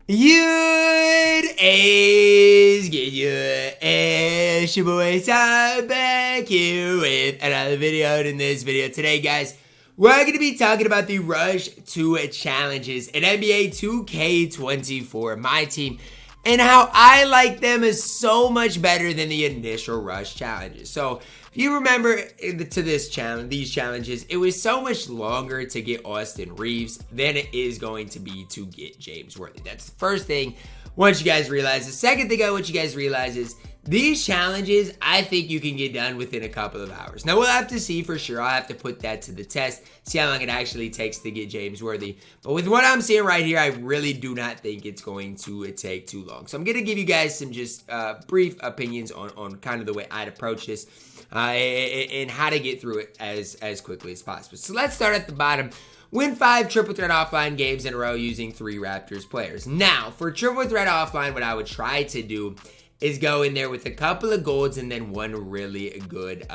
Good is get your ass, your boy Tom back here with another video. In this video today, guys, we're going to be talking about the Rush 2 challenges in NBA 2K24, my team, and how I like them as so much better than the initial Rush challenges. So if you remember to this challenge, these challenges, it was so much longer to get Austin Reeves than it is going to be to get James Worthy. That's the first thing I want you guys to realize. The second thing I want you guys to realize is these challenges, I think you can get done within a couple of hours. Now, we'll have to see for sure. I'll have to put that to the test, see how long it actually takes to get James Worthy. But with what I'm seeing right here, I really do not think it's going to take too long. So I'm going to give you guys some just brief opinions on kind of the way I'd approach this and how to get through it as quickly as possible. So let's start at the bottom. Win 5 triple threat offline games in a row using 3 Raptors players. Now, for triple threat offline, what I would try to do is go in there with a couple of golds and then one really good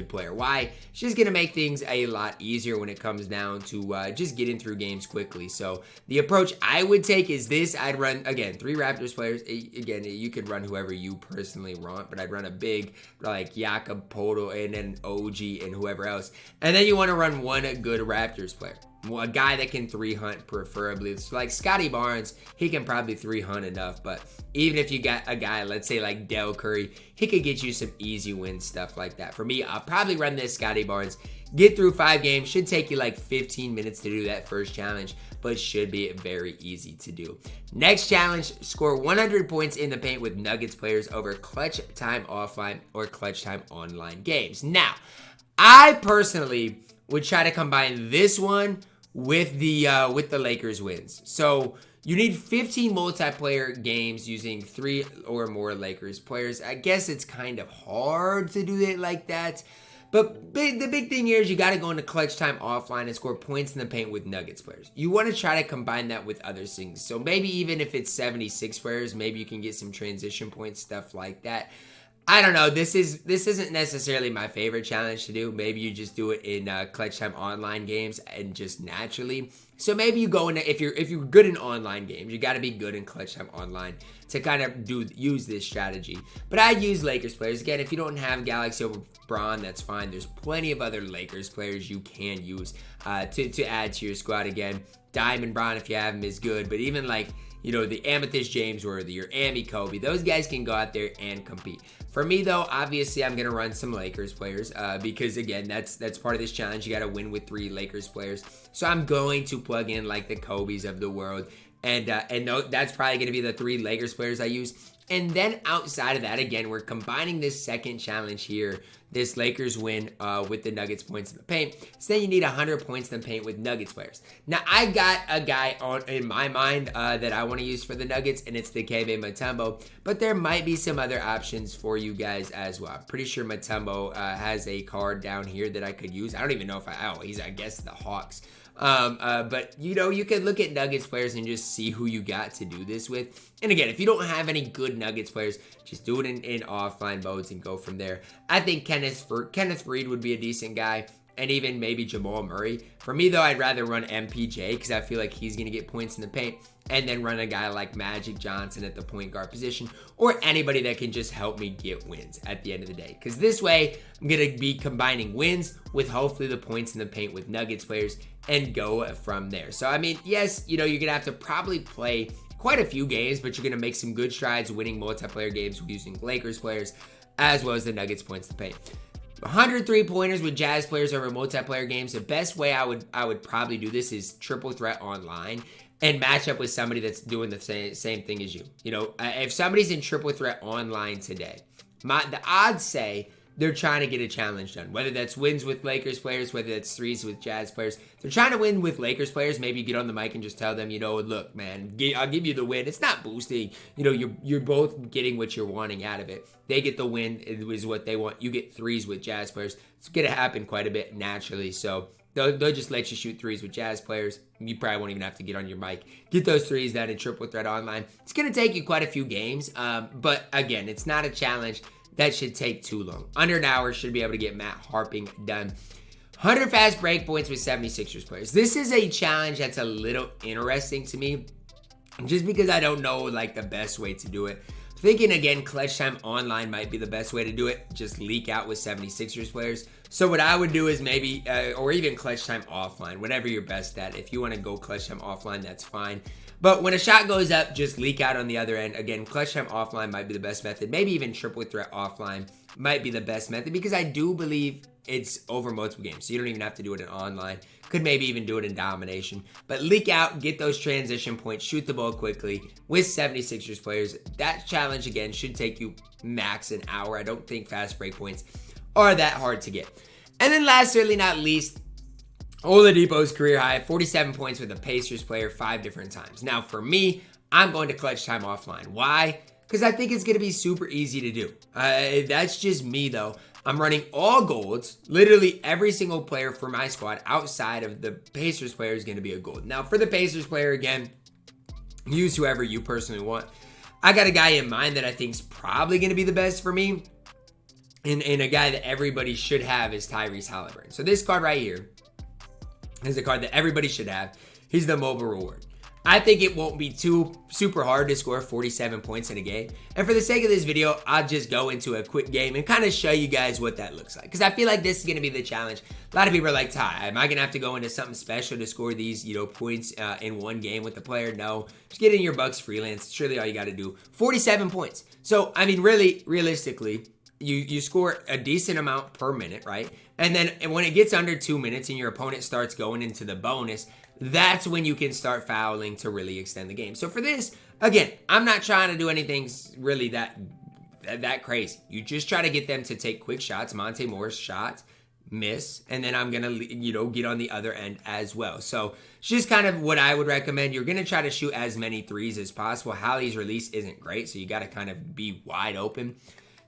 player. Why? It's just gonna make things a lot easier when it comes down to just getting through games quickly. So the approach I would take is this. I'd run, again, 3 Raptors players. Again, you could run whoever you personally want, but I'd run a big like Jakob Poeltl and then OG and whoever else. And then you want to run one good Raptors player. A guy that can 3-hunt preferably. It's like Scotty Barnes, he can probably 3-hunt enough, but even if you got a guy, let's say like Del Curry, he could get you some easy wins, stuff like that. For me, I'll probably run this Scotty Barnes, get through 5 games, should take you like 15 minutes to do that first challenge, but should be very easy to do. Next challenge, score 100 points in the paint with Nuggets players over clutch time offline or clutch time online games. Now, I personally would try to combine this one with the Lakers wins. So you need 15 multiplayer games using 3 or more Lakers players. I guess it's kind of hard to do it like that. But the big thing here is you got to go into clutch time offline and score points in the paint with Nuggets players. You want to try to combine that with other things. So maybe even if it's 76 players, maybe you can get some transition points, stuff like that. I don't know. This isn't necessarily my favorite challenge to do. Maybe you just do it in clutch time online games and just naturally. So maybe you go into if you're good in online games, you got to be good in clutch time online to kind of use this strategy. But I'd use Lakers players again. If you don't have Galaxy over Braun, that's fine. There's plenty of other Lakers players you can use to add to your squad. Again, Diamond Braun, if you have him, is good. But even like, you know, the Amethyst James Worthy or Amy Kobe, those guys can go out there and compete. For me, though, obviously, I'm going to run some Lakers players because, again, that's part of this challenge. You got to win with 3 Lakers players. So I'm going to plug in, like, the Kobe's of the world. And that's probably going to be the 3 Lakers players I use. And then outside of that, again, we're combining this second challenge here, this Lakers win with the Nuggets points in the paint. So then you need 100 points in the paint with Nuggets players. Now, I got a guy in my mind that I want to use for the Nuggets, and it's the Dikembe Mutombo. But there might be some other options for you guys as well. I'm pretty sure Mutombo has a card down here that I could use. I don't even know if he's, I guess, the Hawks. But you know, you can look at Nuggets players and just see who you got to do this with. And again, if you don't have any good Nuggets players, just do it in offline modes and go from there. I think Kenneth Reed would be a decent guy, and even maybe Jamal Murray. For me, though, I'd rather run MPJ because I feel like he's going to get points in the paint, and then run a guy like Magic Johnson at the point guard position, or anybody that can just help me get wins at the end of the day. Because this way, I'm going to be combining wins with hopefully the points in the paint with Nuggets players and go from there. So, I mean, yes, you know, you're going to have to probably play quite a few games, but you're going to make some good strides winning multiplayer games using Lakers players as well as the Nuggets points in the paint. 100 3-pointers with Jazz players over multiplayer games. The best way I would probably do this is triple threat online and match up with somebody that's doing the same thing as you. You know, if somebody's in triple threat online today, the odds say they're trying to get a challenge done. Whether that's wins with Lakers players, whether that's threes with Jazz players. They're trying to win with Lakers players. Maybe you get on the mic and just tell them, you know, look, man, I'll give you the win. It's not boosting. You know, you're both getting what you're wanting out of it. They get the win. It is what they want. You get threes with Jazz players. It's going to happen quite a bit naturally. So they'll just let you shoot threes with Jazz players. You probably won't even have to get on your mic. Get those threes down in triple threat online. It's going to take you quite a few games. But again, it's not a challenge that should take too long. Under an hour, should be able to get Matt Harping done. 100 fast break points with 76ers players. This is a challenge that's a little interesting to me just because I don't know like the best way to do it. Thinking again, Clutch Time Online might be the best way to do it. Just leak out with 76ers players. So what I would do is maybe, or even Clutch Time Offline, whatever you're best at. If you want to go Clutch Time Offline, that's fine. But when a shot goes up, just leak out on the other end. Again, Clutch Time Offline might be the best method. Maybe even Triple Threat Offline might be the best method because I do believe it's over multiple games. So you don't even have to do it in online. Could maybe even do it in domination. But leak out, get those transition points, shoot the ball quickly with 76ers players. That challenge, again, should take you max an hour. I don't think fast break points are that hard to get. And then last, certainly not least, Oladipo's career high, 47 points with a Pacers player 5 different times. Now, for me, I'm going to Clutch Time Offline. Why? Because I think it's going to be super easy to do. That's just me, though. I'm running all golds. Literally every single player for my squad outside of the Pacers player is going to be a gold. Now, for the Pacers player, again, use whoever you personally want. I got a guy in mind that I think is probably going to be the best for me. And a guy that everybody should have is Tyrese Halliburton. So this card right here is a card that everybody should have. He's the mobile reward. I think it won't be too super hard to score 47 points in a game. And for the sake of this video, I'll just go into a quick game and kind of show you guys what that looks like. Because I feel like this is going to be the challenge. A lot of people are like, Ty, am I going to have to go into something special to score these, points in one game with the player? No. Just get in your Bucks freelance. Surely all you got to do. 47 points. So, I mean, really, realistically, you score a decent amount per minute, right? And then when it gets under 2 minutes and your opponent starts going into the bonus, that's when you can start fouling to really extend the game. So for this, again, I'm not trying to do anything really that crazy. You just try to get them to take quick shots, Monte Morris shots, miss, and then I'm going to, get on the other end as well. So it's just kind of what I would recommend. You're going to try to shoot as many threes as possible. Hallie's release isn't great, so you got to kind of be wide open.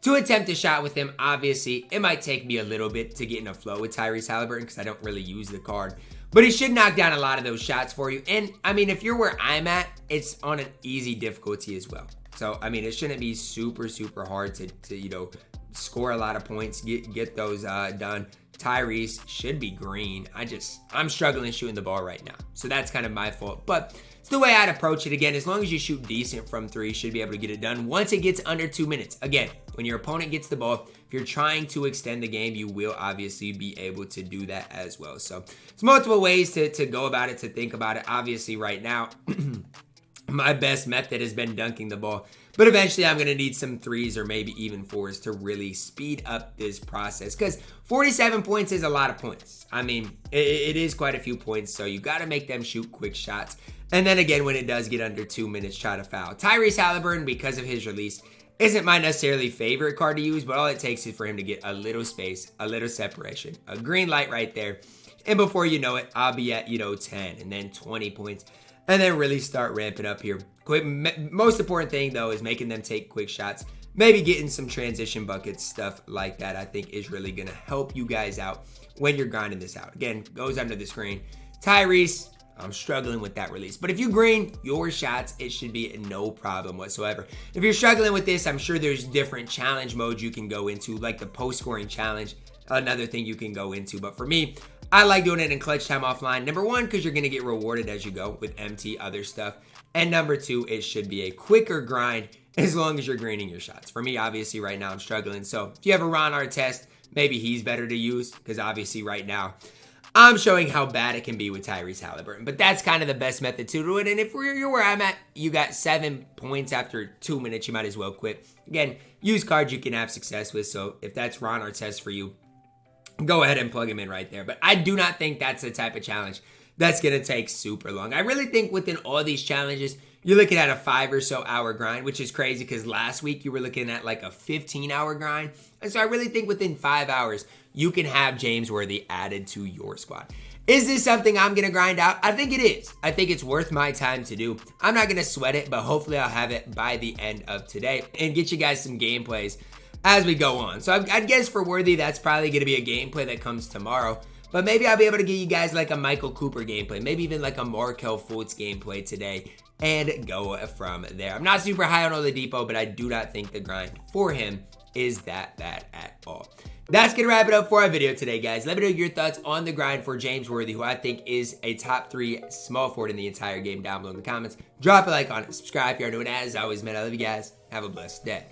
To attempt a shot with him, obviously, it might take me a little bit to get in a flow with Tyrese Halliburton because I don't really use the card. But he should knock down a lot of those shots for you. And, I mean, if you're where I'm at, it's on an easy difficulty as well. So, I mean, it shouldn't be super, super hard to score a lot of points, get those done. Tyrese should be green. I'm struggling shooting the ball right now. So that's kind of my fault. But it's the way I'd approach it. Again, as long as you shoot decent from three, you should be able to get it done once it gets under 2 minutes. Again, when your opponent gets the ball, if you're trying to extend the game, you will obviously be able to do that as well. So it's multiple ways to go about it, to think about it. Obviously, right now, my best method has been dunking the ball. But eventually, I'm going to need some threes or maybe even fours to really speed up this process. Because 47 points is a lot of points. I mean, it is quite a few points. So you got to make them shoot quick shots. And then again, when it does get under 2 minutes, try to foul. Tyrese Halliburton, because of his release, isn't my necessarily favorite card to use. But all it takes is for him to get a little space, a little separation, a green light right there. And before you know it, I'll be at, 10 and then 20 points. And then really start ramping up here. Most important thing, though, is making them take quick shots. Maybe getting some transition buckets, stuff like that, I think is really going to help you guys out when you're grinding this out. Again, goes under the screen. Tyrese, I'm struggling with that release. But if you green your shots, it should be no problem whatsoever. If you're struggling with this, I'm sure there's different challenge modes you can go into, like the post-scoring challenge, another thing you can go into. But for me, I like doing it in Clutch Time Offline. Number one, because you're going to get rewarded as you go with MT, other stuff. And number two, it should be a quicker grind as long as you're greening your shots. For me, obviously, right now I'm struggling. So if you have a Ron Artest, maybe he's better to use because obviously right now I'm showing how bad it can be with Tyrese Halliburton. But that's kind of the best method to do it. And if you're where I'm at, you got 7 points after 2 minutes, you might as well quit. Again, use cards you can have success with. So if that's Ron Artest for you, go ahead and plug him in right there. But I do not think that's the type of challenge that's going to take super long. I really think within all these challenges, you're looking at a 5 or so hour grind, which is crazy because last week you were looking at like a 15-hour grind. And so I really think within 5 hours, you can have James Worthy added to your squad. Is this something I'm going to grind out? I think it is. I think it's worth my time to do. I'm not going to sweat it, but hopefully I'll have it by the end of today and get you guys some gameplays as we go on. So I guess for Worthy, that's probably going to be a gameplay that comes tomorrow. But maybe I'll be able to give you guys like a Michael Cooper gameplay. Maybe even like a Markelle Fultz gameplay today. And go from there. I'm not super high on Oladipo, but I do not think the grind for him is that bad at all. that's going to wrap it up for our video today, guys. Let me know your thoughts on the grind for James Worthy, who I think is a top 3 small forward in the entire game, down below in the comments. Drop a like on it. Subscribe if you are new. And as always, man, I love you guys. Have a blessed day.